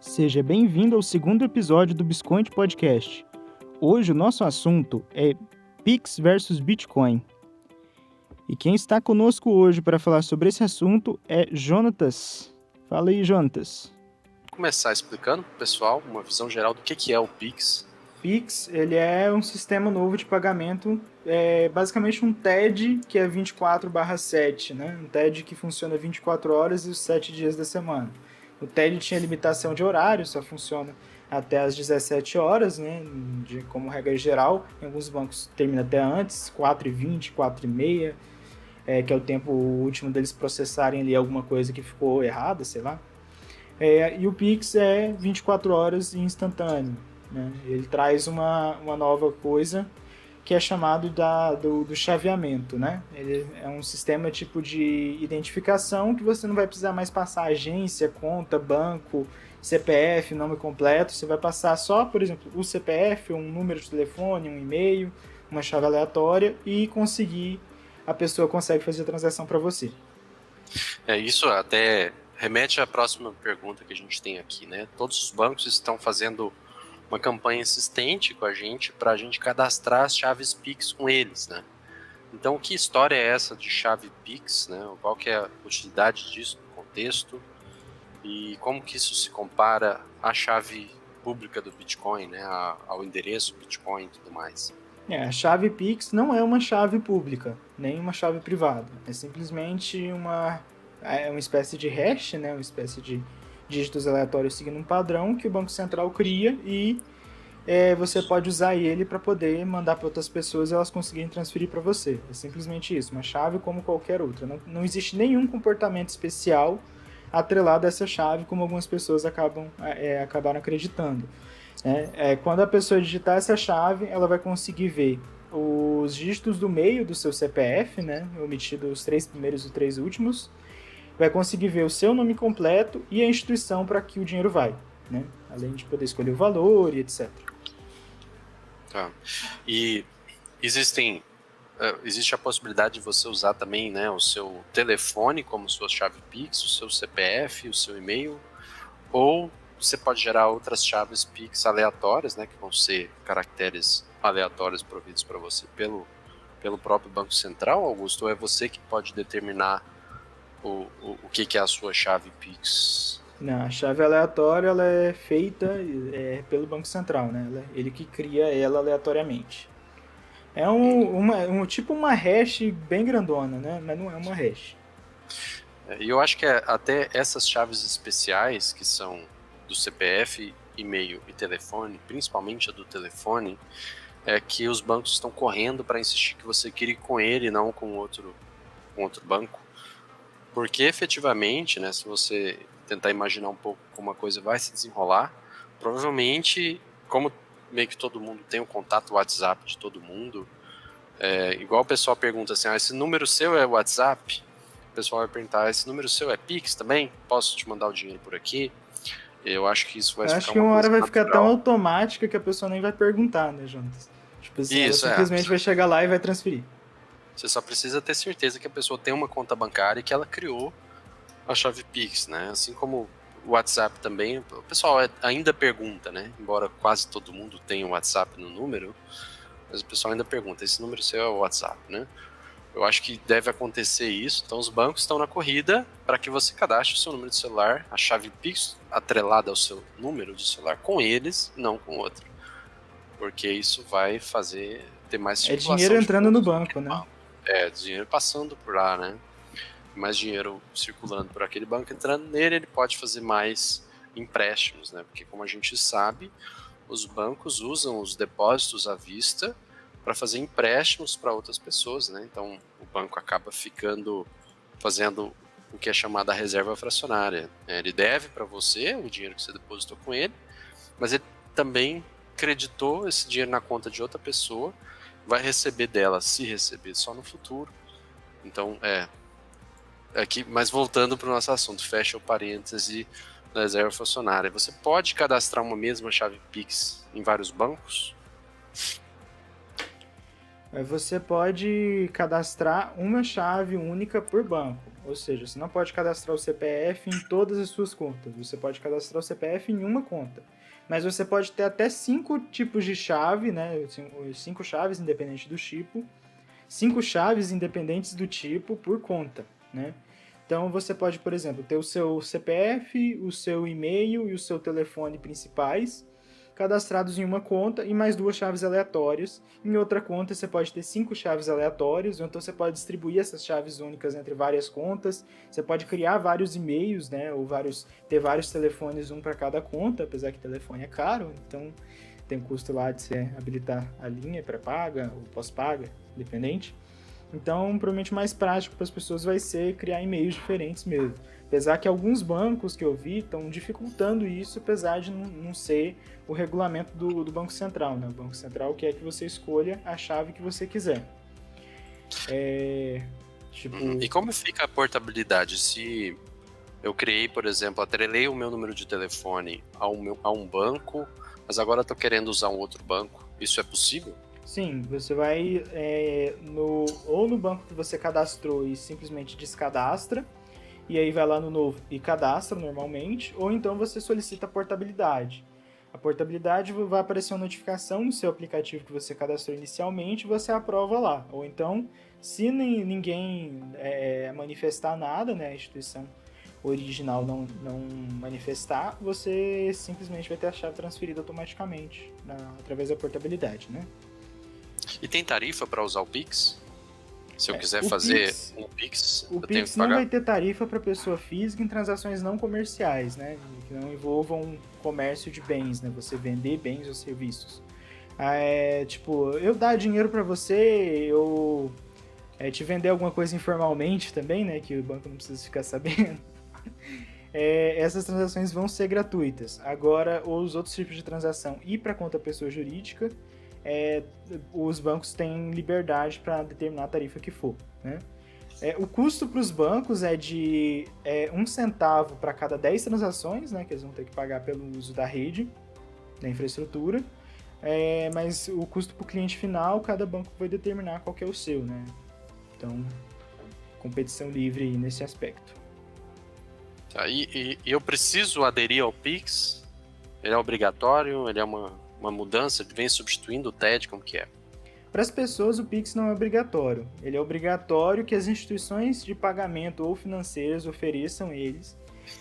Seja bem-vindo ao segundo episódio do Biscoint Podcast. Hoje o nosso assunto é Pix versus Bitcoin. E quem está conosco hoje para falar sobre esse assunto é Jonatas. Fala aí, Jonatas. Vou começar explicando para o pessoal uma visão geral do que é o Pix. Pix, ele é um sistema novo de pagamento, basicamente um TED que é 24/7, né? Um TED que funciona 24 horas e os 7 dias da semana. O TED tinha limitação de horário, só funciona até às 17 horas, né? Como regra geral. Em alguns bancos termina até antes, 4h20, 4h30, que é o tempo último deles processarem ali alguma coisa que ficou errada, sei lá. E o Pix é 24 horas e instantâneo. Né? Ele traz uma nova coisa que é chamado do chaveamento. Né? Ele é um sistema tipo de identificação que você não vai precisar mais passar agência, conta, banco, CPF, nome completo. Você vai passar só, por exemplo, o CPF, um número de telefone, um e-mail, uma chave aleatória e a pessoa consegue fazer a transação para você. Isso até remete à próxima pergunta que a gente tem aqui, né? Todos os bancos estão fazendo uma campanha insistente com a gente para a gente cadastrar as chaves Pix com eles, né? Então, que história é essa de chave Pix, né? Qual que é a utilidade disso no contexto e como que isso se compara à chave pública do Bitcoin, né? Ao endereço Bitcoin e tudo mais? A chave Pix não é uma chave pública, nem uma chave privada. É simplesmente uma espécie de hash, né? Uma espécie de dígitos aleatórios seguindo um padrão que o Banco Central cria e você pode usar ele para poder mandar para outras pessoas e elas conseguirem transferir para você. É simplesmente isso, uma chave como qualquer outra. Não existe nenhum comportamento especial atrelado a essa chave, como algumas pessoas acabaram acreditando. Quando a pessoa digitar essa chave, ela vai conseguir ver os dígitos do meio do seu CPF, né, omitido os 3 primeiros e os 3 últimos, vai conseguir ver o seu nome completo e a instituição para que o dinheiro vai, né, além de poder escolher o valor e etc. Tá. E existe a possibilidade de você usar também, né, o seu telefone como sua chave Pix, o seu CPF, o seu e-mail, ou você pode gerar outras chaves Pix aleatórias, né, que vão ser caracteres aleatórios providos para você pelo próprio Banco Central, Augusto, ou é você que pode determinar o que é a sua chave Pix? Não, a chave aleatória ela é feita pelo Banco Central, né? Ele que cria ela aleatoriamente. É tipo uma hash bem grandona, né? Mas não é uma hash. E eu acho que até essas chaves especiais, que são do CPF, e-mail e telefone, principalmente a do telefone, é que os bancos estão correndo para insistir que você crie com ele, não com outro banco. Porque efetivamente, né, se você tentar imaginar um pouco como a coisa vai se desenrolar, provavelmente, como meio que todo mundo tem o contato WhatsApp de todo mundo, igual o pessoal pergunta assim, esse número seu é WhatsApp? O pessoal vai perguntar, esse número seu é Pix também? Posso te mandar o dinheiro por aqui? Eu acho que isso vai ficar uma coisa natural. Acho que uma hora vai ficar tão automática que a pessoa nem vai perguntar, né, Jonas? Tipo assim, ela simplesmente vai chegar lá e vai transferir. Você só precisa ter certeza que a pessoa tem uma conta bancária e que ela criou a chave Pix, né? Assim como o WhatsApp também, o pessoal ainda pergunta, né? Embora quase todo mundo tenha o WhatsApp no número, mas o pessoal ainda pergunta, esse número seu é o WhatsApp, né? Eu acho que deve acontecer isso, então os bancos estão na corrida para que você cadastre o seu número de celular, a chave Pix atrelada ao seu número de celular com eles, não com outro. Porque isso vai fazer ter mais circulação. É dinheiro entrando no banco, né? Dinheiro passando por lá, né? Mais dinheiro circulando por aquele banco, entrando nele, ele pode fazer mais empréstimos, né? Porque como a gente sabe, os bancos usam os depósitos à vista para fazer empréstimos para outras pessoas, né? Então o banco acaba fazendo o que é chamada reserva fracionária. Ele deve para você o dinheiro que você depositou com ele, mas ele também creditou esse dinheiro na conta de outra pessoa, vai receber dela, se receber, só no futuro. Então, aqui, mas voltando para o nosso assunto, fecha o parêntese da reserva fracionária. Você pode cadastrar uma mesma chave Pix em vários bancos? Você pode cadastrar uma chave única por banco. Ou seja, você não pode cadastrar o CPF em todas as suas contas. Você pode cadastrar o CPF em uma conta. Mas você pode ter até 5 tipos de chave, né? 5 chaves independentes do tipo. 5 chaves independentes do tipo por conta, né? Então você pode, por exemplo, ter o seu CPF, o seu e-mail e o seu telefone principais cadastrados em uma conta e mais 2 chaves aleatórias. Em outra conta você pode ter 5 chaves aleatórias, ou então você pode distribuir essas chaves únicas entre várias contas. Você pode criar vários e-mails, né? Ou ter vários telefones, um para cada conta, apesar que telefone é caro, então tem um custo lá de você habilitar a linha pré-paga ou pós-paga, dependente. Então, provavelmente mais prático para as pessoas vai ser criar e-mails diferentes mesmo. Apesar que alguns bancos que eu vi estão dificultando isso, apesar de não ser o regulamento do Banco Central, né? O Banco Central quer que você escolha a chave que você quiser. E como fica a portabilidade? Se eu criei, por exemplo, atrelei o meu número de telefone a um banco, mas agora estou querendo usar um outro banco, isso é possível? Sim, você vai ou no banco que você cadastrou e simplesmente descadastra, e aí vai lá no novo e cadastra normalmente, ou então você solicita a portabilidade. A portabilidade vai aparecer uma notificação no seu aplicativo que você cadastrou inicialmente, você aprova lá. Ou então, se ninguém manifestar nada, né, a instituição original não manifestar, você simplesmente vai ter a chave transferida automaticamente através da portabilidade, né? E tem tarifa para usar o Pix? Se eu quiser fazer um Pix, eu tenho que pagar? O Pix não vai ter tarifa para pessoa física em transações não comerciais, né? Que não envolvam comércio de bens, né? Você vender bens ou serviços. Tipo, eu dar dinheiro para você, eu te vender alguma coisa informalmente também, né? Que o banco não precisa ficar sabendo. Essas transações vão ser gratuitas. Agora, os outros tipos de transação e para conta pessoa jurídica, os bancos têm liberdade para determinar a tarifa que for, né? O custo para os bancos é de 1 centavo para cada 10 transações, né, que eles vão ter que pagar pelo uso da rede, da infraestrutura, mas o custo para o cliente final, cada banco vai determinar qual que é o seu, né? Então, competição livre aí nesse aspecto. Tá, e eu preciso aderir ao Pix? Ele é obrigatório? Ele é uma mudança? Ele vem substituindo o TED? Como que é? Para as pessoas, o Pix não é obrigatório. Ele é obrigatório que as instituições de pagamento ou financeiras ofereçam eles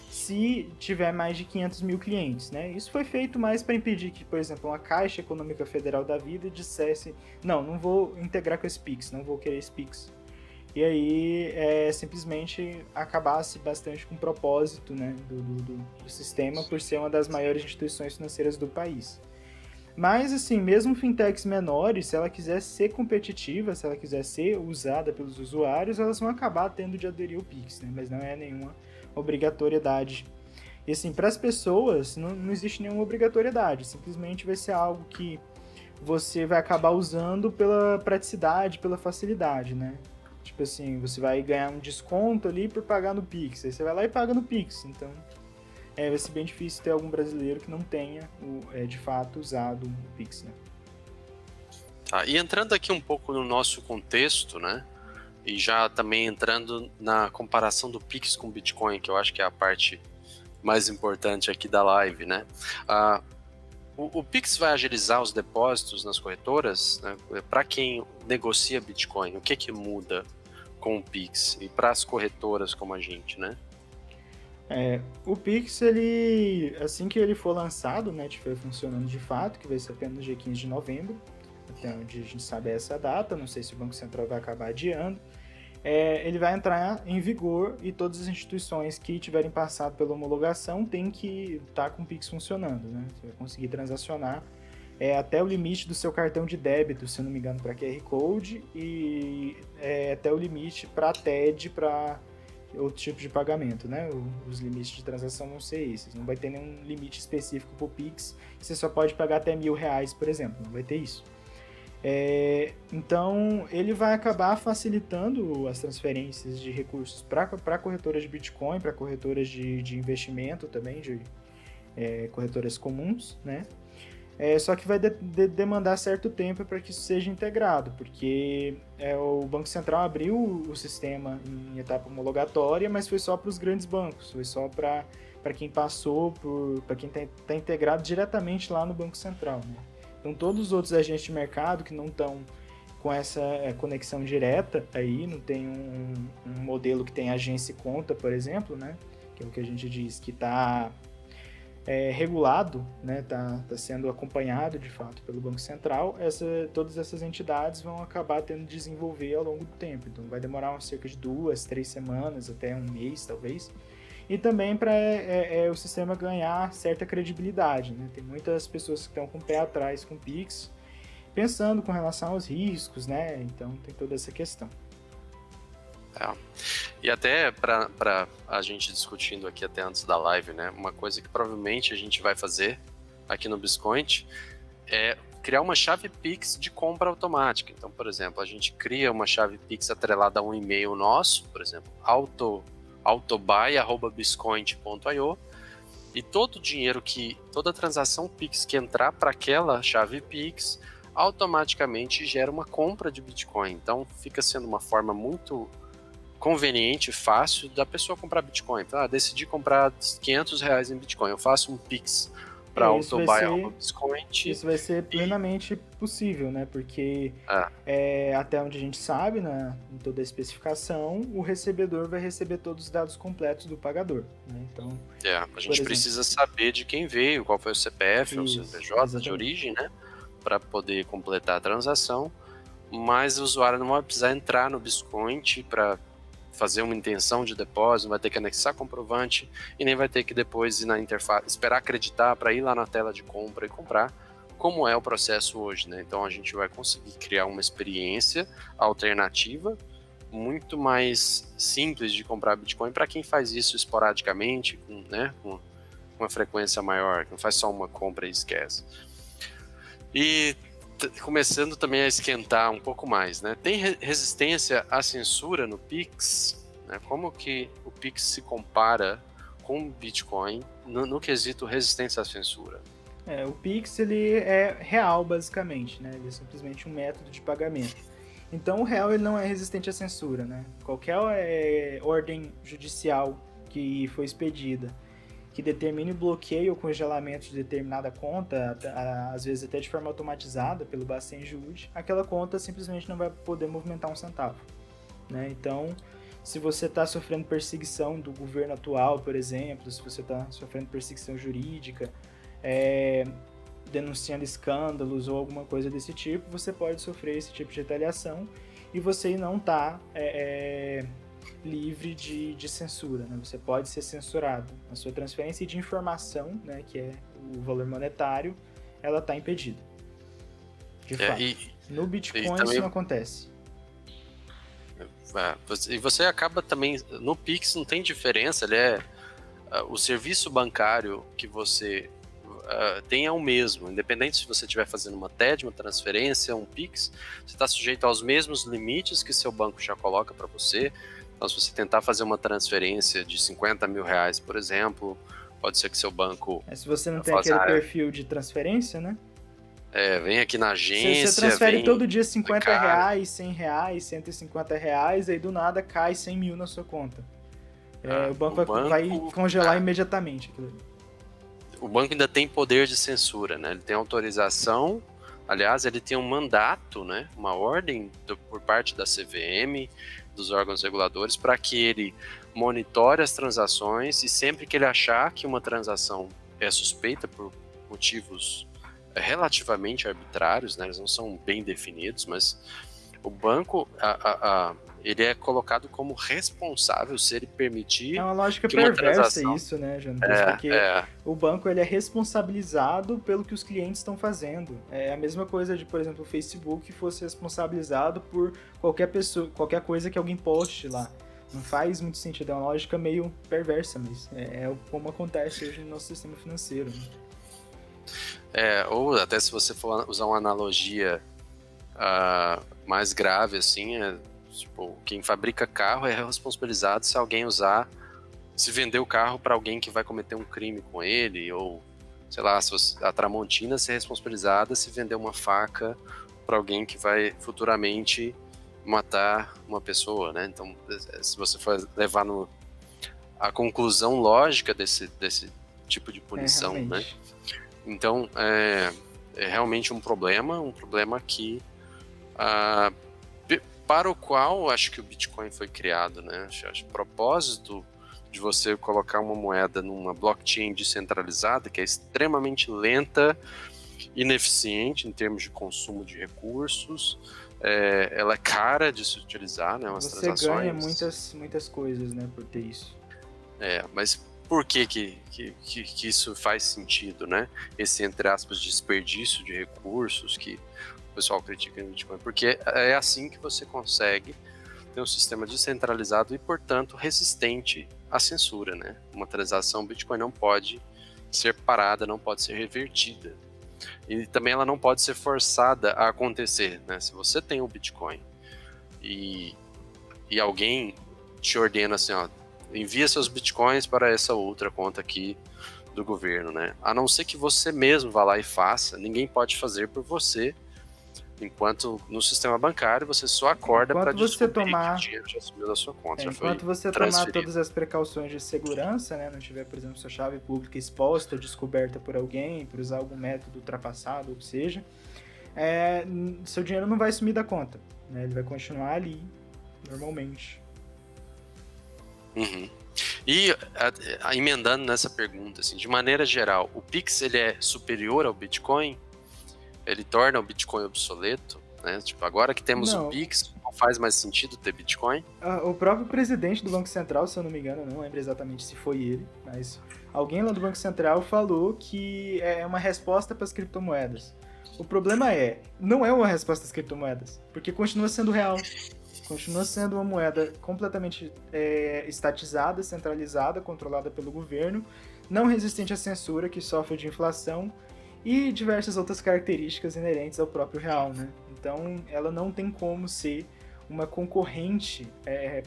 se tiver mais de 500 mil clientes, né? Isso foi feito mais para impedir que, por exemplo, uma Caixa Econômica Federal da vida dissesse não vou integrar com esse Pix, não vou querer esse Pix. E aí simplesmente acabasse bastante com o propósito, né, do sistema por ser uma das maiores instituições financeiras do país. Mas, assim, mesmo fintechs menores, se ela quiser ser competitiva, se ela quiser ser usada pelos usuários, elas vão acabar tendo de aderir ao Pix, né? Mas não é nenhuma obrigatoriedade. E, assim, para as pessoas, não existe nenhuma obrigatoriedade. Simplesmente vai ser algo que você vai acabar usando pela praticidade, pela facilidade, né? Tipo assim, você vai ganhar um desconto ali por pagar no Pix. Aí você vai lá e paga no Pix. Então, vai ser bem difícil ter algum brasileiro que não tenha, de fato, usado o Pix, né? Tá, e entrando aqui um pouco no nosso contexto, né? E já também entrando na comparação do Pix com o Bitcoin, que eu acho que é a parte mais importante aqui da live, né? O Pix vai agilizar os depósitos nas corretoras, né? Para quem negocia Bitcoin, o que muda com o Pix? E para as corretoras como a gente, né? O Pix, ele, assim que ele for lançado, né, estiver funcionando de fato, que vai ser apenas no dia 15 de novembro, até onde a gente sabe essa data, não sei se o Banco Central vai acabar adiando, ele vai entrar em vigor e todas as instituições que tiverem passado pela homologação têm que estar com o Pix funcionando, né? Você vai conseguir transacionar até o limite do seu cartão de débito, se eu não me engano, para QR Code, e até o limite para TED, para outro tipo de pagamento, né? Os limites de transação vão ser esses. Não vai ter nenhum limite específico para o Pix, você só pode pagar até R$1.000, por exemplo, não vai ter isso. Então, ele vai acabar facilitando as transferências de recursos para corretoras de Bitcoin, para corretoras de investimento também, de corretoras comuns, né? Só que vai demandar certo tempo para que isso seja integrado, porque o Banco Central abriu o sistema em etapa homologatória, mas foi só para os grandes bancos, foi só para quem passou, para quem está integrado diretamente lá no Banco Central. Né? Então, todos os outros agentes de mercado que não estão com essa conexão direta aí, não tem um modelo que tem agência e conta, por exemplo, né? Que é o que a gente diz que está regulado, né, tá sendo acompanhado de fato pelo Banco Central, todas essas entidades vão acabar tendo de desenvolver ao longo do tempo. Então vai demorar cerca de 2, 3 semanas, até um mês talvez. E também para o sistema ganhar certa credibilidade. Né? Tem muitas pessoas que estão com o pé atrás com o Pix, pensando com relação aos riscos, né? Então tem toda essa questão. E até para a gente discutindo aqui até antes da live, né? Uma coisa que provavelmente a gente vai fazer aqui no Biscoint é criar uma chave Pix de compra automática. Então, por exemplo, a gente cria uma chave Pix atrelada a um e-mail nosso, por exemplo, autobuy@biscoint.io, e todo o dinheiro toda transação Pix que entrar para aquela chave Pix automaticamente gera uma compra de Bitcoin. Então, fica sendo uma forma muito conveniente, fácil da pessoa comprar Bitcoin. Então, decidi comprar R$500 em Bitcoin. Eu faço um Pix para autobuy@biscoint. Isso vai ser plenamente possível, né? Porque até onde a gente sabe, né, em toda a especificação, o recebedor vai receber todos os dados completos do pagador. Né? Então, a gente precisa saber de quem veio, qual foi o CPF, o CNPJ exatamente. De origem, né? Para poder completar a transação. Mas o usuário não vai precisar entrar no Biscoint para fazer uma intenção de depósito, vai ter que anexar comprovante e nem vai ter que depois ir na interface, esperar acreditar para ir lá na tela de compra e comprar, como é o processo hoje, né? Então a gente vai conseguir criar uma experiência alternativa muito mais simples de comprar Bitcoin para quem faz isso esporadicamente, né, com uma frequência maior, que não faz só uma compra e esquece. E começando também a esquentar um pouco mais, né? Tem resistência à censura no Pix? Né? Como que o Pix se compara com o Bitcoin no quesito resistência à censura? O Pix ele é real, basicamente, né? Ele é simplesmente um método de pagamento. Então, o real ele não é resistente à censura, né? Qualquer ordem judicial que foi expedida que determine o bloqueio ou congelamento de determinada conta, às vezes até de forma automatizada pelo Bastien Jude, aquela conta simplesmente não vai poder movimentar um centavo. Né? Então, se você está sofrendo perseguição do governo atual, por exemplo, se você está sofrendo perseguição jurídica, denunciando escândalos ou alguma coisa desse tipo, você pode sofrer esse tipo de retaliação e você não está livre de censura, né? Você pode ser censurado. A sua transferência de informação, né, que é o valor monetário, ela está impedida. De fato. No Bitcoin também isso não acontece. E você acaba também... No Pix não tem diferença, ele é... o serviço bancário que você tem é o mesmo. Independente se você estiver fazendo uma TED, uma transferência, um Pix, você está sujeito aos mesmos limites que seu banco já coloca para você. Então, se você tentar fazer uma transferência de R$50 mil, por exemplo, pode ser que seu banco... se você não tem aquele perfil de transferência, né? Vem aqui na agência... Você transfere todo dia R$50, R$100, R$150, aí do nada cai R$100 mil na sua conta. O banco vai congelar imediatamente aquilo ali. O banco ainda tem poder de censura, né? Ele tem autorização, aliás, ele tem um mandato, né? Uma ordem por parte da CVM, dos órgãos reguladores, para que ele monitore as transações e sempre que ele achar que uma transação é suspeita por motivos relativamente arbitrários, né, eles não são bem definidos, mas o banco ele é colocado como responsável se ele permitir... É uma lógica perversa isso, né, Jonas? Porque o banco ele é responsabilizado pelo que os clientes estão fazendo. É a mesma coisa de, por exemplo, o Facebook fosse responsabilizado por qualquer pessoa, qualquer coisa que alguém poste lá. Não faz muito sentido, é uma lógica meio perversa, mas é como acontece hoje no nosso sistema financeiro. Né? Ou até se você for usar uma analogia mais grave, assim, tipo, quem fabrica carro é responsabilizado se alguém se vender o carro para alguém que vai cometer um crime com ele, ou sei lá, a Tramontina ser responsabilizada se vender uma faca para alguém que vai futuramente matar uma pessoa, né? Então, se você for levar a conclusão lógica desse tipo de punição, né? Então, é realmente um problema que para o qual acho que o Bitcoin foi criado, né? Acho o propósito de você colocar uma moeda numa blockchain descentralizada, que é extremamente lenta, ineficiente em termos de consumo de recursos, ela é cara de se utilizar, né? Umas Você transações. ganha muitas coisas, né, por ter isso. Mas por que isso faz sentido, né? Esse, entre aspas, desperdício de recursos que o pessoal critica no Bitcoin, porque é assim que você consegue ter um sistema descentralizado e, portanto, resistente à censura, né? Uma transação Bitcoin não pode ser parada, não pode ser revertida. E também ela não pode ser forçada a acontecer, né? Se você tem o Bitcoin e alguém te ordena assim, ó, envia seus Bitcoins para essa outra conta aqui do governo, né? A não ser que você mesmo vá lá e faça, ninguém pode fazer por você. Enquanto no sistema bancário você só acorda para descobrir que o dinheiro já subiu da sua conta, já foi enquanto você tomar todas as precauções de segurança, né, não tiver, por exemplo, sua chave pública exposta ou descoberta por alguém, por usar algum método ultrapassado, ou que seja, seu dinheiro não vai sumir da conta, né? Ele vai continuar ali, normalmente. Uhum. E emendando nessa pergunta, assim, de maneira geral, o Pix ele é superior ao Bitcoin? Ele torna o Bitcoin obsoleto, né? Tipo, agora que temos o Pix, não faz mais sentido ter Bitcoin? O próprio presidente do Banco Central, se eu não me engano, não lembro exatamente se foi ele, mas alguém lá do Banco Central falou que é uma resposta para as criptomoedas. O problema não é uma resposta às criptomoedas, porque continua sendo real. Continua sendo uma moeda completamente estatizada, centralizada, controlada pelo governo, não resistente à censura, que sofre de inflação e diversas outras características inerentes ao próprio real, né? Então, ela não tem como ser uma concorrente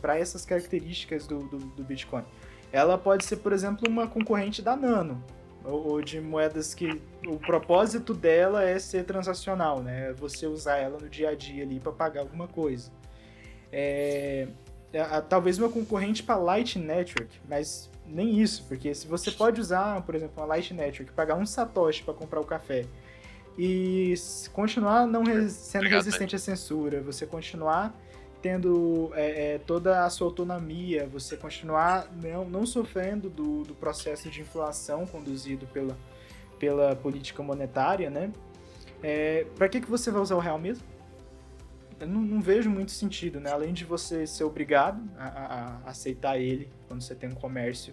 para essas características do Bitcoin. Ela pode ser, por exemplo, uma concorrente da Nano, ou de moedas que o propósito dela é ser transacional, né? Você usar ela no dia a dia ali para pagar alguma coisa. Talvez uma concorrente para Lightning Network, mas nem isso, porque se você pode usar, por exemplo, uma Lightning Network, pagar um satoshi para comprar o café e continuar não sendo resistente à censura, você continuar tendo toda a sua autonomia, você continuar não sofrendo do processo de inflação conduzido pela política monetária, né? Para que você vai usar o real mesmo? Eu não vejo muito sentido, né? Além de você ser obrigado a aceitar ele quando você tem um comércio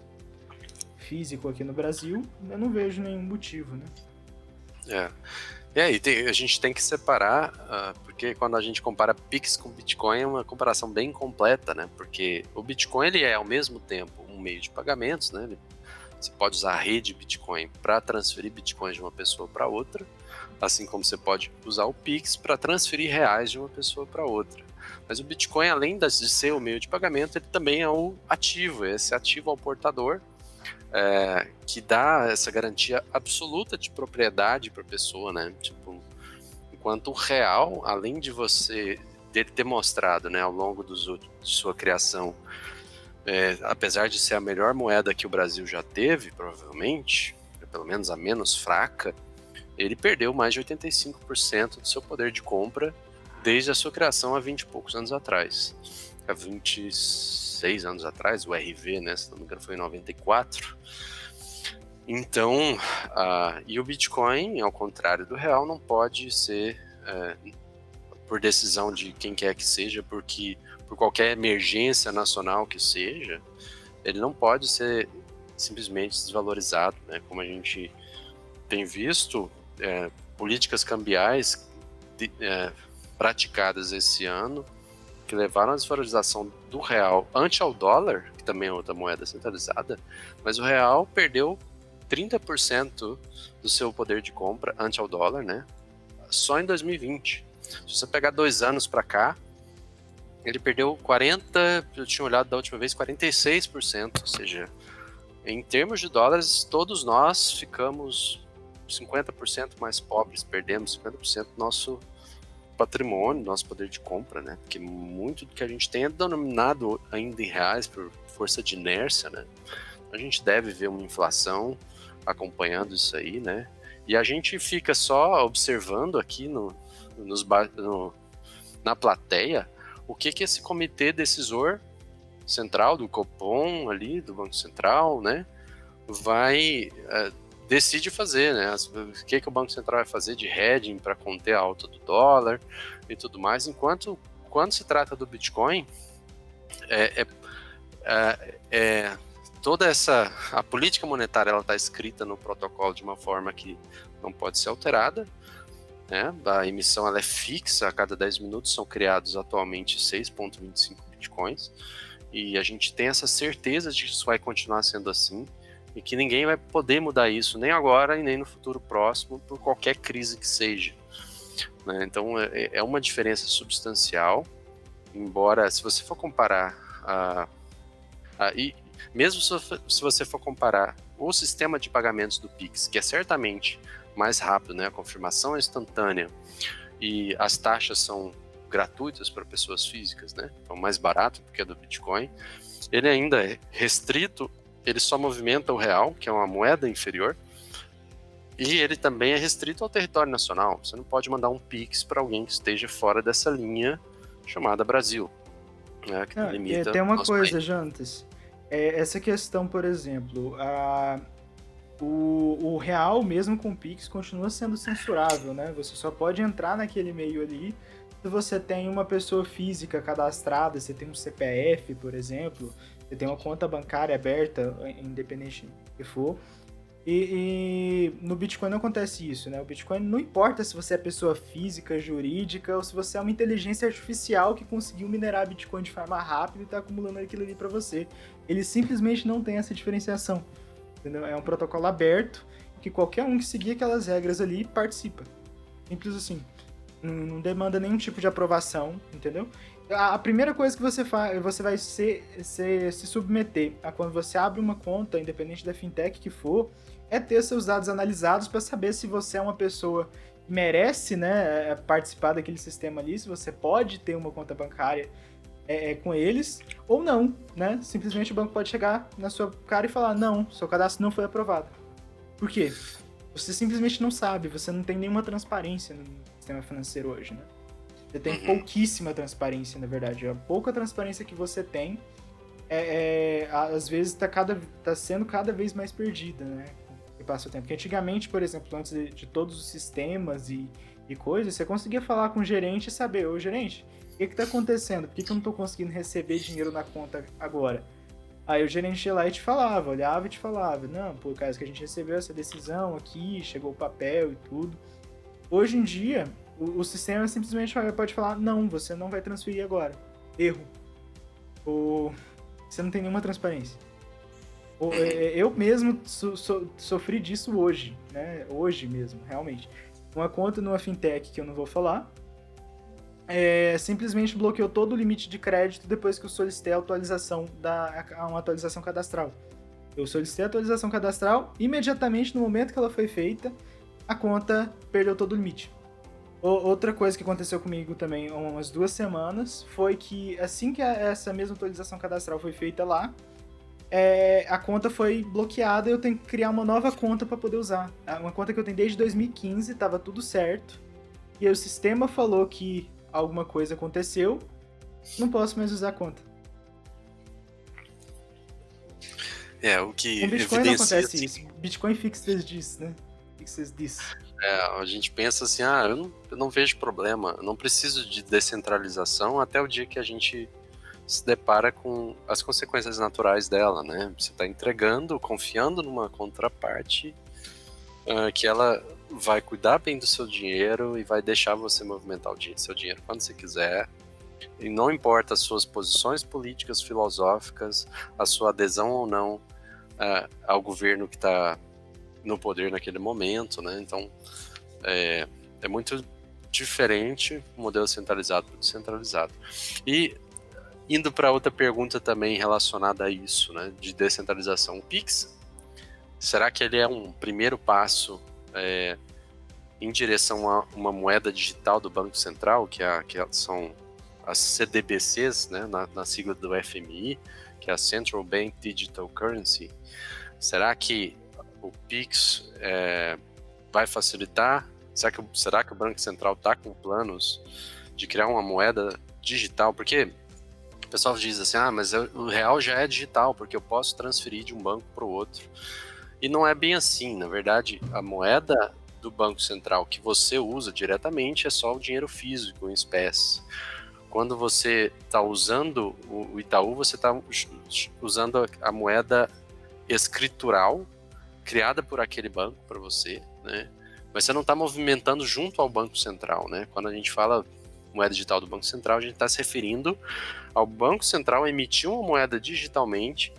físico aqui no Brasil, eu não vejo nenhum motivo, né? E a gente tem que separar, porque quando a gente compara Pix com Bitcoin é uma comparação bem completa, né? Porque o Bitcoin ele é ao mesmo tempo um meio de pagamentos, né? Você pode usar a rede Bitcoin para transferir Bitcoins de uma pessoa para outra, assim como você pode usar o Pix para transferir reais de uma pessoa para outra. Mas o Bitcoin, além de ser o meio de pagamento, ele também é o ativo, esse ativo ao portador, que dá essa garantia absoluta de propriedade para a pessoa, né? Tipo, enquanto o real, além de você ter mostrado, né, ao longo de sua criação, apesar de ser a melhor moeda que o Brasil já teve, provavelmente, pelo menos a menos fraca, ele perdeu mais de 85% do seu poder de compra desde a sua criação há 20 e poucos anos atrás. Há 26 anos atrás, o RV, né, se não me engano, foi em 94. Então, e o Bitcoin, ao contrário do real, não pode ser por decisão de quem quer que seja, porque por qualquer emergência nacional que seja, ele não pode ser simplesmente desvalorizado, né? Como a gente tem visto, políticas cambiais praticadas esse ano que levaram à desvalorização do real ante ao dólar, que também é outra moeda centralizada, mas o real perdeu 30% do seu poder de compra ante ao dólar, né? Só em 2020. Se você pegar 2 anos para cá, ele perdeu 40%, eu tinha olhado da última vez, 46%, ou seja, em termos de dólares, todos nós ficamos 50% mais pobres, perdemos 50% do nosso patrimônio, nosso poder de compra, né? Porque muito do que a gente tem é denominado ainda em reais por força de inércia, né? A gente deve ver uma inflação acompanhando isso aí, né? E a gente fica só observando aqui na plateia o que esse comitê decisor central do Copom ali, do Banco Central, né? Vai decide fazer, né? O que o Banco Central vai fazer de hedging para conter a alta do dólar e tudo mais, enquanto quando se trata do Bitcoin, toda a política monetária ela está escrita no protocolo de uma forma que não pode ser alterada, né? A emissão ela é fixa, a cada 10 minutos são criados atualmente 6,25 Bitcoins, e a gente tem essa certeza de que isso vai continuar sendo assim, e que ninguém vai poder mudar isso, nem agora e nem no futuro próximo, por qualquer crise que seja, né? Então é uma diferença substancial, embora se você for comparar e mesmo se você for comparar o sistema de pagamentos do Pix, que é certamente mais rápido, né? A confirmação é instantânea e as taxas são gratuitas para pessoas físicas, né? Então mais barato do que a do Bitcoin. Ele ainda é restrito, ele só movimenta o real, que é uma moeda inferior, e ele também é restrito ao território nacional. Você não pode mandar um Pix para alguém que esteja fora dessa linha chamada Brasil, né? Que limita tem uma nosso coisa, país. Jantas. Essa questão, por exemplo, o real, mesmo com o Pix, continua sendo censurável, né? Você só pode entrar naquele meio ali se você tem uma pessoa física cadastrada, você tem um CPF, por exemplo, você tem uma conta bancária aberta, independente do que for. E no Bitcoin não acontece isso, né? O Bitcoin não importa se você é pessoa física, jurídica, ou se você é uma inteligência artificial que conseguiu minerar Bitcoin de forma rápida e está acumulando aquilo ali para você. Ele simplesmente não tem essa diferenciação, entendeu? É um protocolo aberto que qualquer um que seguir aquelas regras ali participa. Simples assim. Não demanda nenhum tipo de aprovação, entendeu? A primeira coisa que você faz, você vai se submeter a quando você abre uma conta, independente da fintech que for, é ter seus dados analisados para saber se você é uma pessoa que merece, né, participar daquele sistema ali, se você pode ter uma conta bancária com eles, ou não, né? Simplesmente o banco pode chegar na sua cara e falar, não, seu cadastro não foi aprovado. Por quê? Você simplesmente não sabe, você não tem nenhuma transparência no sistema financeiro hoje, né? Você tem pouquíssima transparência, na verdade. A pouca transparência que você tem, às vezes tá sendo cada vez mais perdida, né? Que passa o tempo. Porque antigamente, por exemplo, antes de todos os sistemas e coisas, você conseguia falar com o gerente e saber, ô gerente, o que tá acontecendo? Por que eu não tô conseguindo receber dinheiro na conta agora? Aí o gerente ia lá e te falava, olhava e te falava, não, por causa que a gente recebeu essa decisão aqui, chegou o papel e tudo. Hoje em dia, o sistema simplesmente pode falar, não, você não vai transferir agora. Erro. Ou você não tem nenhuma transparência. Eu mesmo sofri disso hoje, né? Hoje mesmo, realmente. Uma conta numa fintech que eu não vou falar, simplesmente bloqueou todo o limite de crédito depois que eu solicitei a atualização uma atualização cadastral. Eu solicitei a atualização cadastral, imediatamente no momento que ela foi feita, a conta perdeu todo o limite. Outra coisa que aconteceu comigo também há umas 2 semanas foi que assim que essa mesma atualização cadastral foi feita lá, a conta foi bloqueada e eu tenho que criar uma nova conta para poder usar. Uma conta que eu tenho desde 2015, estava tudo certo. E aí o sistema falou que alguma coisa aconteceu, não posso mais usar a conta. O que Com Bitcoin não acontece assim, isso. Bitcoin fixes this, né? Fixes this. A gente pensa assim, eu não vejo problema, eu não preciso de descentralização até o dia que a gente se depara com as consequências naturais dela, né? Você está entregando, confiando numa contraparte que ela vai cuidar bem do seu dinheiro e vai deixar você movimentar seu dinheiro quando você quiser. E não importa as suas posições políticas, filosóficas, a sua adesão ou não ao governo que está no poder naquele momento, né? Então, é muito diferente o modelo centralizado do descentralizado. E indo para outra pergunta também relacionada a isso, né, de descentralização. O Pix, será que ele é um primeiro passo em direção a uma moeda digital do Banco Central, que são as CDBCs, né, na sigla do FMI, que é a Central Bank Digital Currency, será que o Pix vai facilitar? Será que o Banco Central está com planos de criar uma moeda digital? Porque o pessoal diz assim, mas o real já é digital, porque eu posso transferir de um banco para o outro. E não é bem assim. Na verdade, a moeda do Banco Central que você usa diretamente é só o dinheiro físico, em espécie. Quando você está usando o Itaú, você está usando a moeda escritural criada por aquele banco para você, né? Mas você não está movimentando junto ao Banco Central, né? Quando a gente fala moeda digital do Banco Central, a gente está se referindo ao Banco Central emitir uma moeda digitalmente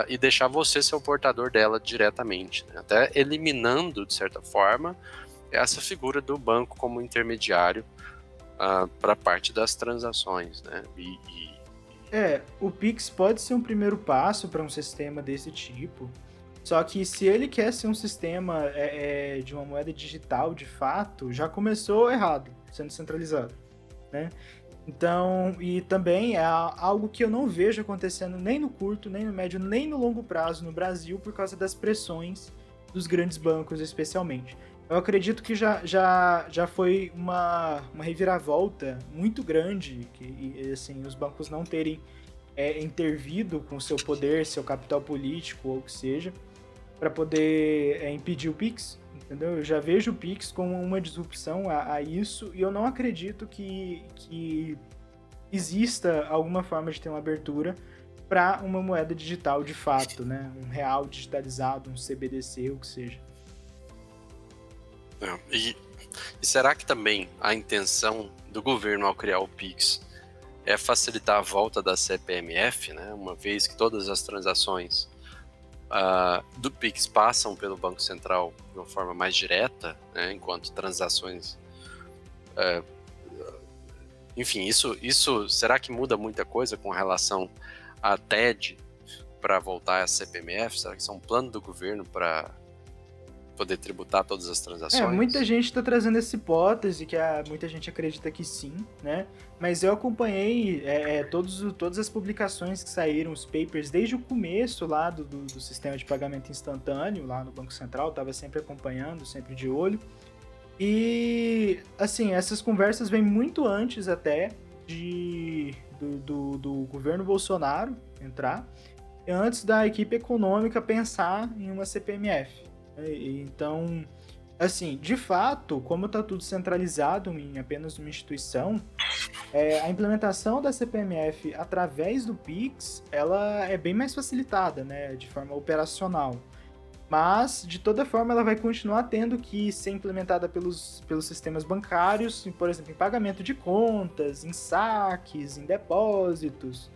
e deixar você ser o portador dela diretamente, né? Até eliminando, de certa forma, essa figura do banco como intermediário para a parte das transações, né? O Pix pode ser um primeiro passo para um sistema desse tipo, só que se ele quer ser um sistema de uma moeda digital, de fato, já começou errado, sendo centralizado, né? Então, e também é algo que eu não vejo acontecendo nem no curto, nem no médio, nem no longo prazo no Brasil, por causa das pressões dos grandes bancos, especialmente. Eu acredito que já foi uma reviravolta muito grande, que assim, os bancos não terem intervido com seu poder, seu capital político ou o que seja, para poder impedir o Pix, entendeu? Eu já vejo o Pix como uma disrupção a isso, e eu não acredito que exista alguma forma de ter uma abertura para uma moeda digital de fato, né? Um real digitalizado, um CBDC, o que seja. E será que também a intenção do governo ao criar o Pix é facilitar a volta da CPMF, né? Uma vez que todas as transações do Pix passam pelo Banco Central de uma forma mais direta, né? Enquanto transações... enfim, isso será que muda muita coisa com relação à TED para voltar à CPMF? Será que isso é um plano do governo para poder tributar todas as transações? Muita gente está trazendo essa hipótese, que muita gente acredita que sim, né? Mas eu acompanhei todas as publicações que saíram, os papers, desde o começo lá do sistema de pagamento instantâneo, lá no Banco Central, estava sempre acompanhando, sempre de olho. E, assim, essas conversas vêm muito antes até do governo Bolsonaro entrar, e antes da equipe econômica pensar em uma CPMF. Então, assim, de fato, como está tudo centralizado em apenas uma instituição, a implementação da CPMF através do Pix, ela é bem mais facilitada, né, de forma operacional. Mas, de toda forma, ela vai continuar tendo que ser implementada pelos sistemas bancários, por exemplo, em pagamento de contas, em saques, em depósitos,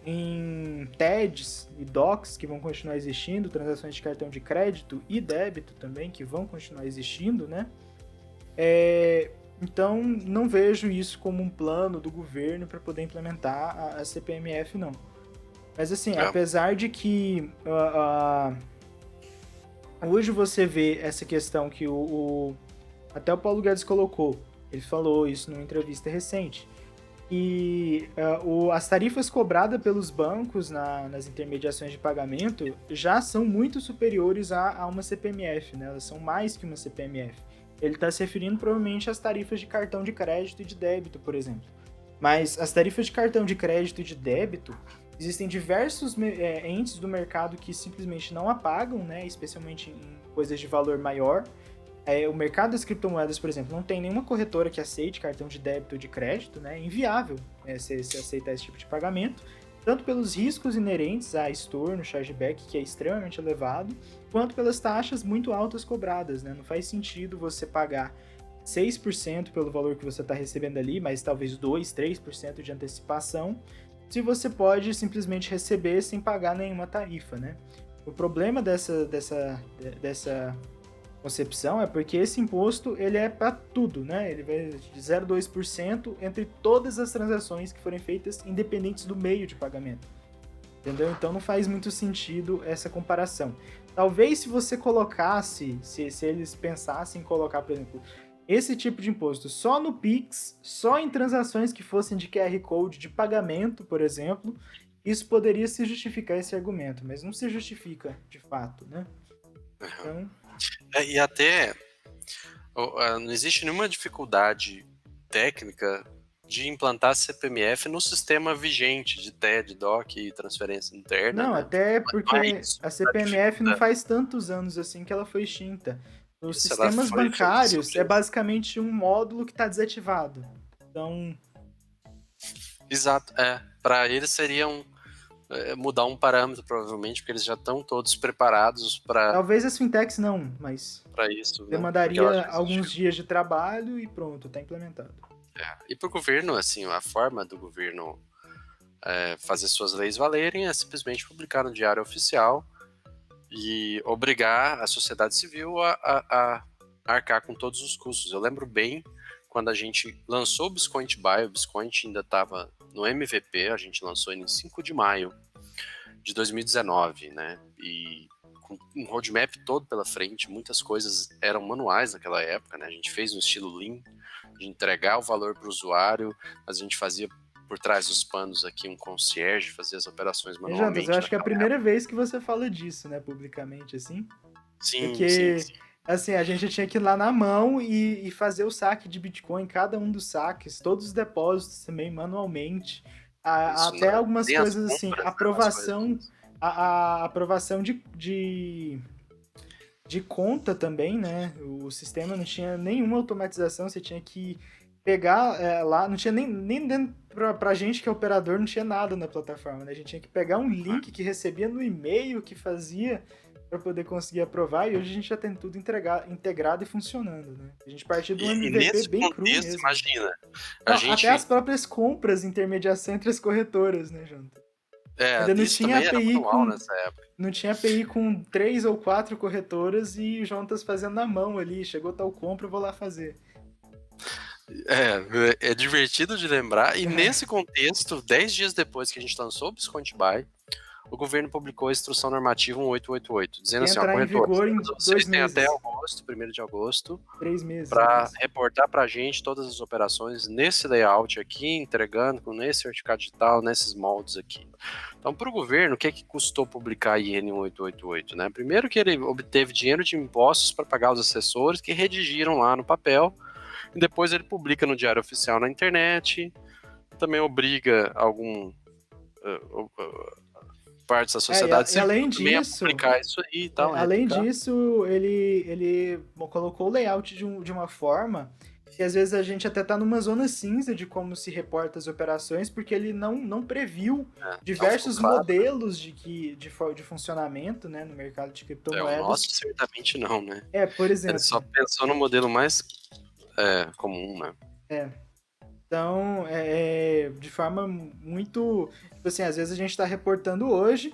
em TEDs e DOCs que vão continuar existindo, transações de cartão de crédito e débito também que vão continuar existindo, né? Então, não vejo isso como um plano do governo para poder implementar a CPMF, não. Mas assim, apesar de que hoje você vê essa questão que até o Paulo Guedes colocou, ele falou isso numa entrevista recente, e as tarifas cobradas pelos bancos nas intermediações de pagamento já são muito superiores a uma CPMF, né? Elas são mais que uma CPMF. Ele está se referindo provavelmente às tarifas de cartão de crédito e de débito, por exemplo. Mas as tarifas de cartão de crédito e de débito, existem diversos entes do mercado que simplesmente não apagam, né? Especialmente em coisas de valor maior. O mercado das criptomoedas, por exemplo, não tem nenhuma corretora que aceite cartão de débito ou de crédito, né? É inviável se aceitar esse tipo de pagamento, tanto pelos riscos inerentes a estorno, chargeback, que é extremamente elevado, quanto pelas taxas muito altas cobradas, né? Não faz sentido você pagar 6% pelo valor que você está recebendo ali, mas talvez 2%, 3% de antecipação, se você pode simplesmente receber sem pagar nenhuma tarifa, né? O problema dessa concepção é porque esse imposto ele é para tudo, né? Ele vai de 0,2% entre todas as transações que forem feitas, independentes do meio de pagamento. entendeu? Então não faz muito sentido essa comparação. Talvez se você colocasse, se eles pensassem em colocar, por exemplo, esse tipo de imposto só no Pix, só em transações que fossem de QR Code de pagamento, por exemplo, isso poderia se justificar esse argumento, mas não se justifica de fato, né? Então, E até não existe nenhuma dificuldade técnica de implantar CPMF no sistema vigente de TED, DOC e transferência interna, não, né? até Não é porque isso a que tá CPMF não dificultando. faz tantos anos assim que ela foi extinta. Os Isso, ela sistemas foi feita bancários sobre é isso. basicamente um módulo que está desativado. Então, Exato, para eles seriam mudar um parâmetro, provavelmente, porque eles já estão todos preparados para talvez as fintechs não, mas isso, né? Porque ela demandaria já alguns existiu. dias de trabalho e pronto, está implementado. E para o governo, assim, a forma do governo fazer suas leis valerem é simplesmente publicar no Diário Oficial e obrigar a sociedade civil a arcar com todos os custos. Eu lembro bem quando a gente lançou o Biscoint Buy, o Biscoint ainda estava no MVP, a gente lançou ele em 5 de maio de 2019, né? E com um roadmap todo pela frente, muitas coisas eram manuais naquela época, né? A gente fez no estilo Lean, de entregar o valor para o usuário, mas a gente fazia por trás dos panos aqui um concierge, fazia as operações E, Jantas, eu manualmente acho que é a naquela primeira época. vez que você fala disso, né, publicamente, assim. Sim, sim, Porque, sim. assim, a gente tinha que ir lá na mão e fazer o saque de Bitcoin, cada um dos saques, todos os depósitos também, manualmente. Isso, Até algumas nem as coisas, assim, compras, né, nas aprovação, coisas. a aprovação de conta também, né? O sistema não tinha nenhuma automatização, você tinha que pegar lá, não tinha nem dentro pra gente que é operador, não tinha nada na plataforma, né? A gente tinha que pegar um link que recebia no e-mail que fazia para poder conseguir aprovar, e hoje a gente já tem tudo integrado e funcionando, né? A gente partiu de um E MVP nesse bem cru contexto, mesmo. imagina, a Não, até as gente. próprias compras, intermediação entre as corretoras, né, Jonathan? Ainda não Isso tinha também era API manual com nessa época. não tinha API com 3 ou 4 corretoras e o Jontas fazendo na mão ali. Chegou tal compra, eu vou lá fazer. É divertido de lembrar, e nesse contexto, 10 dias depois que a gente lançou o Biscoint Buy, o governo publicou a instrução normativa 1888, Que dizendo ia assim, ó, entrar em corretores, vigor em todos vocês dois têm até meses. agosto, 1º de agosto, 3 meses, para aliás. reportar para a gente todas as operações nesse layout aqui, entregando com esse certificado digital, nesses moldes aqui. Então, para o governo, o que é que custou publicar a IN 1888? Né? Primeiro que ele obteve dinheiro de impostos para pagar os assessores que redigiram lá no papel, e depois ele publica no Diário Oficial na internet, também obriga algum partes da sociedade E civil além também a disso, publicar isso aí e tal, além replicar. disso, ele colocou o layout de uma forma que às vezes a gente até tá numa zona cinza de como se reporta as operações, porque ele não previu Não ficou diversos claro. modelos de funcionamento, né, no mercado de O nosso criptomoedas. certamente não, né? Por Ele exemplo, só pensou no modelo mais comum, né? é, então, de forma muito. Tipo assim, às vezes a gente está reportando hoje,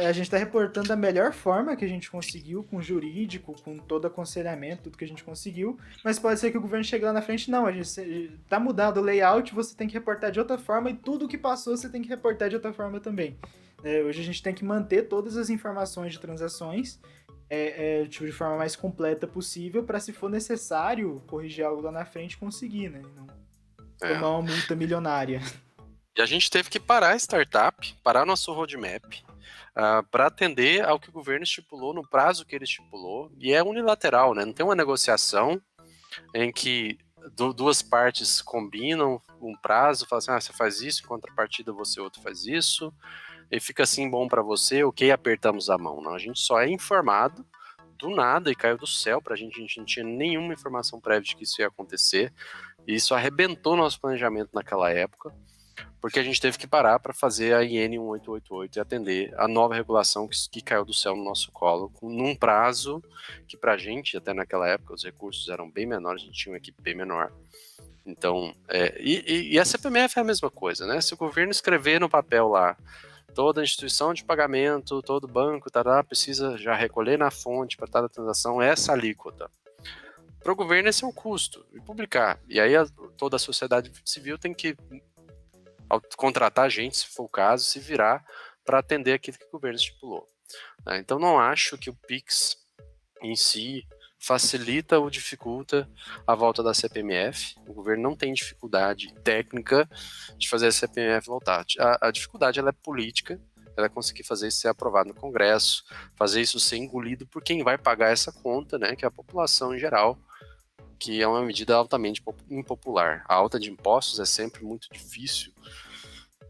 a gente está reportando da melhor forma que a gente conseguiu, com jurídico, com todo aconselhamento, tudo que a gente conseguiu, mas pode ser que o governo chegue lá na frente, não, a gente tá mudado o layout, você tem que reportar de outra forma e tudo que passou você tem que reportar de outra forma também. Hoje a gente tem que manter todas as informações de transações tipo, de forma mais completa possível para, se for necessário, corrigir algo lá na frente, conseguir, né? Não É. tomar uma multa milionária. E a gente teve que parar a startup, parar nosso roadmap, para atender ao que o governo estipulou no prazo que ele estipulou, e é unilateral, né? Não tem uma negociação em que duas partes combinam um prazo, falam assim, você faz isso, em contrapartida você outro faz isso, e fica assim bom para você, ok, apertamos a mão. Não, a gente só é informado do nada e caiu do céu pra gente, a gente não tinha nenhuma informação prévia de que isso ia acontecer, e isso arrebentou nosso planejamento naquela época, porque a gente teve que parar para fazer a IN 1888 e atender a nova regulação que caiu do céu no nosso colo, num prazo que para a gente, até naquela época, os recursos eram bem menores, a gente tinha uma equipe bem menor. Então, e a CPMF é a mesma coisa, né? Se o governo escrever no papel lá, toda instituição de pagamento, todo banco, precisa já recolher na fonte para cada transação essa alíquota. Para o governo esse é o custo, e publicar. E aí toda a sociedade civil tem que contratar gente, se for o caso, se virar para atender aquilo que o governo estipulou. Né? Então, não acho que o PIX em si facilita ou dificulta a volta da CPMF. O governo não tem dificuldade técnica de fazer a CPMF voltar. A dificuldade ela é política, ela é conseguir fazer isso ser aprovado no Congresso, fazer isso ser engolido por quem vai pagar essa conta, né, que é a população em geral, que é uma medida altamente impopular. A alta de impostos é sempre muito difícil,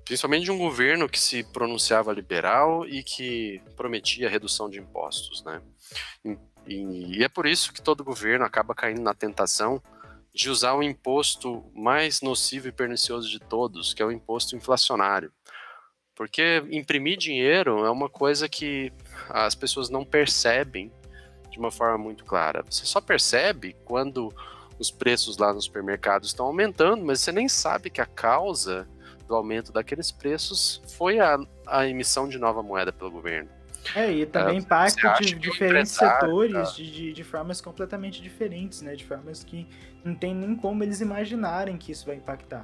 principalmente de um governo que se pronunciava liberal e que prometia redução de impostos, né? E é por isso que todo governo acaba caindo na tentação de usar o imposto mais nocivo e pernicioso de todos, que é o imposto inflacionário. Porque imprimir dinheiro é uma coisa que as pessoas não percebem de uma forma muito clara. Você só percebe quando os preços lá nos supermercados estão aumentando, mas você nem sabe que a causa do aumento daqueles preços foi a emissão de nova moeda pelo governo. E também impacta de diferentes setores de formas completamente diferentes, né? De formas que não tem nem como eles imaginarem que isso vai impactar.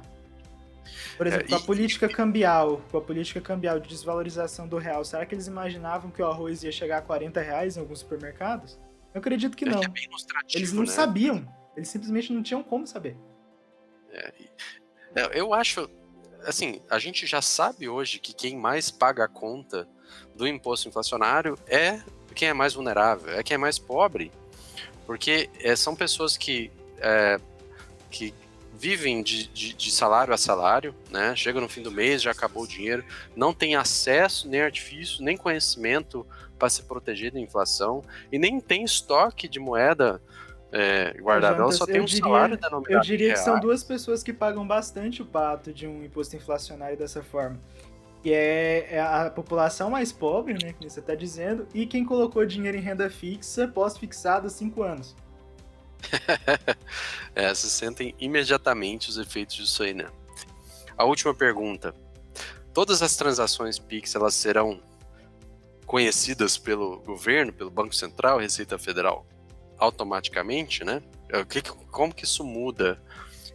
Por exemplo, com a política cambial de desvalorização do real, será que eles imaginavam que o arroz ia chegar a R$40 em alguns supermercados? Eu acredito que não. Eles não sabiam. Eles simplesmente não tinham como saber. Eu acho, assim, a gente já sabe hoje que quem mais paga a conta do imposto inflacionário é quem é mais vulnerável, é quem é mais pobre. Porque são pessoas que vivem de salário a salário, né? Chega no fim do mês, já acabou o dinheiro, não tem acesso, nem artifício, nem conhecimento para se proteger da inflação e nem tem estoque de moeda guardada. Ela só tem um salário denominado. Eu diria que são duas pessoas que pagam bastante o pato de um imposto inflacionário dessa forma. Que é a população mais pobre, né, que você está dizendo, e quem colocou dinheiro em renda fixa pós-fixado há 5 anos. Se sentem imediatamente os efeitos disso aí, né? A última pergunta. Todas as transações PIX, elas serão conhecidas pelo governo, pelo Banco Central, Receita Federal, automaticamente, né? Como que isso muda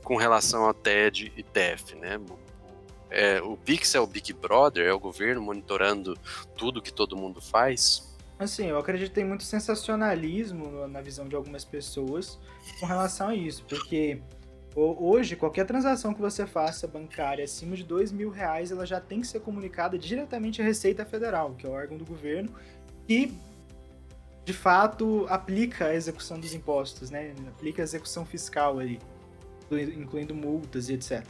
com relação a TED e TEF, né? O PIX é o Big Brother, é o governo monitorando tudo que todo mundo faz? Assim, eu acredito que tem muito sensacionalismo na visão de algumas pessoas com relação a isso, porque hoje qualquer transação que você faça bancária acima de R$2.000, ela já tem que ser comunicada diretamente à Receita Federal, que é o órgão do governo, que de fato aplica a execução dos impostos, né? Aplica a execução fiscal ali, incluindo multas e etc.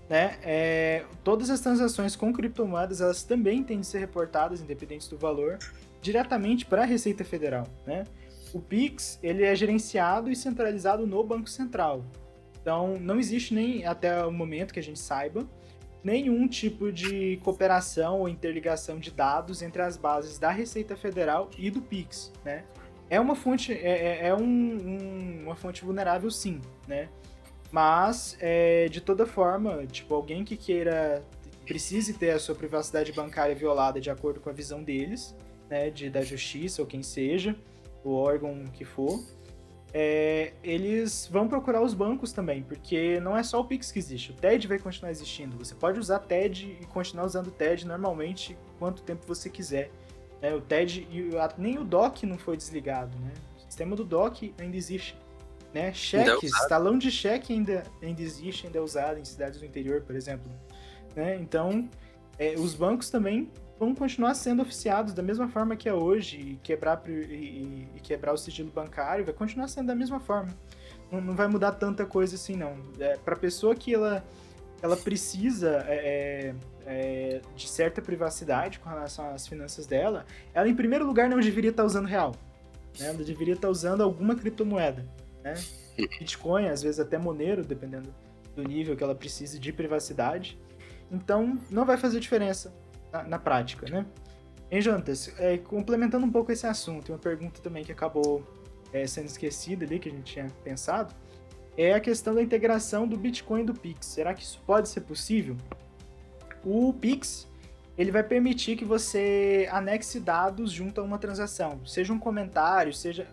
Né? Todas as transações com criptomoedas, elas também têm de ser reportadas, independente do valor, diretamente para a Receita Federal, né? O PIX, ele é gerenciado e centralizado no Banco Central. Então, não existe nem, até o momento que a gente saiba, nenhum tipo de cooperação ou interligação de dados entre as bases da Receita Federal e do PIX, né? É uma fonte, uma fonte vulnerável, sim, né? Mas, de toda forma, tipo, alguém que precise ter a sua privacidade bancária violada de acordo com a visão deles, né, da justiça ou quem seja, o órgão que for, eles vão procurar os bancos também, porque não é só o Pix que existe, o TED vai continuar existindo, você pode usar TED e continuar usando o TED normalmente quanto tempo você quiser, né? O TED, nem o DOC não foi desligado, né? O sistema do DOC ainda existe, né? Cheques, talão de cheque ainda existe, ainda é usado em cidades do interior, por exemplo, né? Então, os bancos também vão continuar sendo oficiados da mesma forma que é hoje, e quebrar o sigilo bancário vai continuar sendo da mesma forma. Não vai mudar tanta coisa assim, não. Para a pessoa que ela precisa de certa privacidade com relação às finanças dela, ela, em primeiro lugar, não deveria estar usando real, né? Ela deveria estar usando alguma criptomoeda, né? Bitcoin, às vezes até Monero, dependendo do nível que ela precise de privacidade. Então, não vai fazer diferença na prática, né? Hein, Jonatas, complementando um pouco esse assunto, tem uma pergunta também que acabou sendo esquecida ali, que a gente tinha pensado, é a questão da integração do Bitcoin e do Pix. Será que isso pode ser possível? O Pix, ele vai permitir que você anexe dados junto a uma transação, seja um comentário, seja...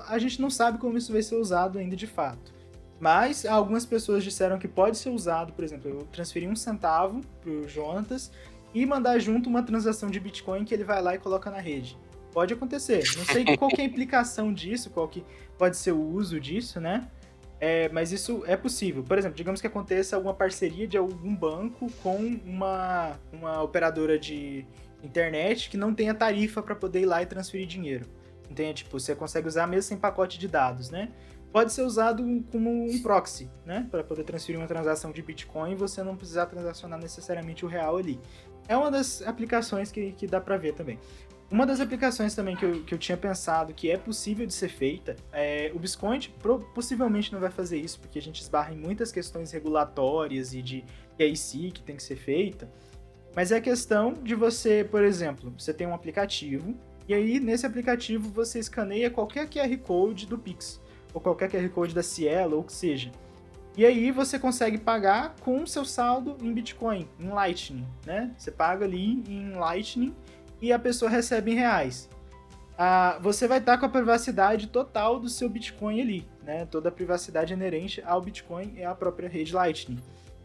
A gente não sabe como isso vai ser usado ainda de fato. Mas algumas pessoas disseram que pode ser usado, por exemplo, eu transferi 1 centavo pro Jonatas e mandar junto uma transação de Bitcoin que ele vai lá e coloca na rede. Pode acontecer. Não sei qual que é a implicação disso, qual que pode ser o uso disso, né? Mas isso é possível. Por exemplo, digamos que aconteça alguma parceria de algum banco com uma operadora de internet que não tenha tarifa para poder ir lá e transferir dinheiro. Não tenha, tipo, você consegue usar mesmo sem pacote de dados, né? Pode ser usado como um proxy, né? Para poder transferir uma transação de Bitcoin e você não precisar transacionar necessariamente o real ali. É uma das aplicações que dá para ver também. Uma das aplicações também que eu tinha pensado que é possível de ser feita, o Biscoint possivelmente não vai fazer isso, porque a gente esbarra em muitas questões regulatórias e de KYC que tem que ser feita, mas é a questão de você, por exemplo, você tem um aplicativo, e aí nesse aplicativo você escaneia qualquer QR Code do Pix, ou qualquer QR Code da Cielo, ou o que seja. E aí você consegue pagar com o seu saldo em Bitcoin, em Lightning, né? Você paga ali em Lightning, e a pessoa recebe em reais. Você vai estar com a privacidade total do seu Bitcoin ali, né? Toda a privacidade inerente ao Bitcoin é a própria rede Lightning.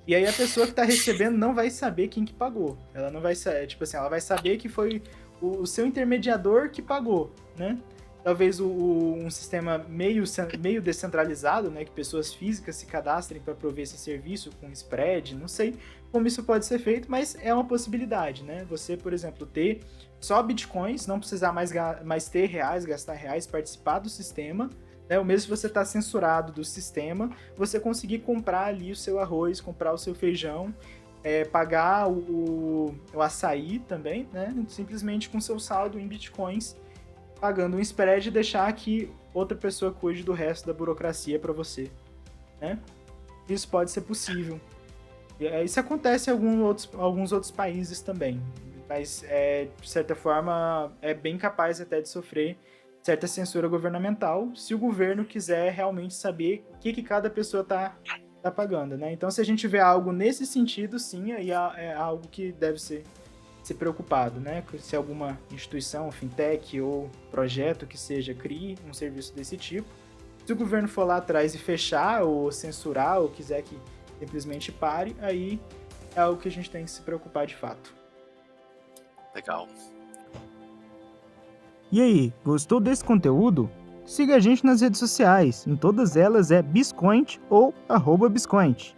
E aí a pessoa que está recebendo não vai saber quem que pagou. Ela não vai saber, tipo assim, ela vai saber que foi o seu intermediador que pagou, né? Talvez um sistema meio descentralizado, né? Que pessoas físicas se cadastrem para prover esse serviço com spread, não sei como isso pode ser feito, mas é uma possibilidade, né? Você, por exemplo, ter só bitcoins, não precisar mais ter reais, gastar reais, participar do sistema, né? Ou mesmo se você está censurado do sistema, você conseguir comprar ali o seu arroz, comprar o seu feijão, pagar o açaí também, né? Simplesmente com seu saldo em bitcoins, pagando um spread e deixar que outra pessoa cuide do resto da burocracia para você, né? Isso pode ser possível. Isso acontece em alguns outros países também, mas de certa forma é bem capaz até de sofrer certa censura governamental se o governo quiser realmente saber o que cada pessoa tá pagando, né? Então, se a gente vê algo nesse sentido, sim, aí é algo que deve ser preocupado, né? Se alguma instituição, fintech ou projeto que seja crie um serviço desse tipo, se o governo for lá atrás e fechar ou censurar ou quiser que simplesmente pare, aí é algo que a gente tem que se preocupar de fato. Legal. E aí, gostou desse conteúdo? Siga a gente nas redes sociais, em todas elas é Biscoint ou @Biscoint.